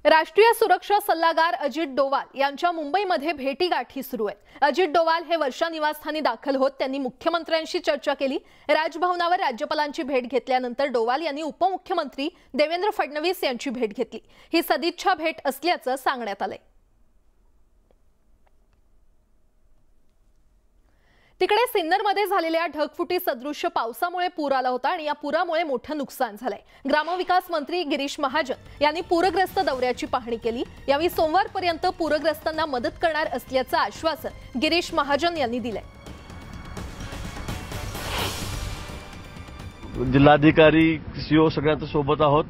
राष्ट्रीय सुरक्षा सल्लागार अजित डोवाल यांच्या मुंबईमध्ये भेटीगाठी सुरू आहेत। अजित डोवाल हे वर्षा निवासस्थानी दाखल होत त्यांनी मुख्यमंत्र्यांशी चर्चा केली। राजभवनावर राज्यपालांची भेट घेतल्यानंतर डोवाल यांनी उपमुख्यमंत्री देवेंद्र फडणवीस यांची भेट घेतली। ही सदिच्छा भेट असल्याचं सांगण्यात आलंय। तिकडे सिन्नरमध्ये झालेल्या ढगफुटी सदृश्य पावसामुळे पूर आला होता आणि या पुरामुळे मोठं नुकसान झालंय। ग्रामविकास मंत्री गिरीश महाजन यांनी पूरग्रस्त दौऱ्याची पाहणी केली। यावेळी सोमवारपर्यंत पूरग्रस्तांना मदत करणार असल्याचं आश्वासन गिरीश महाजन यांनी दिलंय। जिल्हाधिकारी सीओ सगळ्यांच्या सोबत आहोत।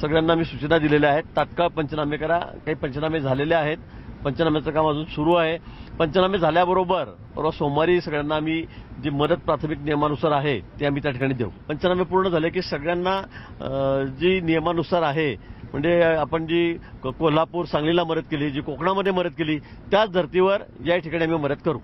सगळ्यांना मी सूचना दिलेल्या आहेत, तात्काळ पंचनामे करा। काही पंचनामे झालेले आहेत, पंचनाम्याचं काम अजून सुरू आहे। पंचनामे झाल्याबरोबर परवा सोमवारी सगळ्यांना आम्ही जी मदत प्राथमिक नियमानुसार आहे ते आम्ही त्या ठिकाणी देऊ। पंचनामे पूर्ण झाले की सगळ्यांना जी नियमानुसार आहे, म्हणजे आपण जी कोल्हापूर सांगलीला मदत केली, जी कोकणामध्ये मदत केली, त्याच धर्तीवर या ठिकाणी आम्ही मदत करू।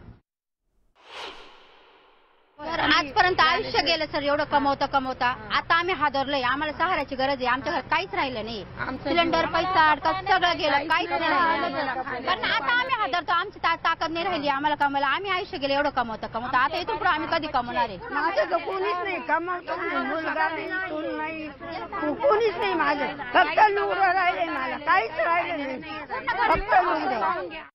आजपर्यंत आयुष्य गेलं सर, एवढं कमवता आता आम्ही हादरलोय। आम्हाला सहाऱ्याची गरज आहे, आमच्या घरात काहीच राहिलं नाही। सिलेंडर, पैसा अडकत सगळं गेलं, काहीच नाही राहिलं। पण आता आम्ही हादरतो, आमची ताकद नाही राहिली आम्हाला कमवायला। आम्ही आयुष्य गेलं एवढं कमवता आता इथून पुढे आम्ही कधी कमवणार आहे? माझं कोणीच नाही, कमवतो मुलगा नाही, कोणीच नाही। माझं फक्त नवरा राहिले, मला काहीच राहिलं नाही, फक्त नवरा।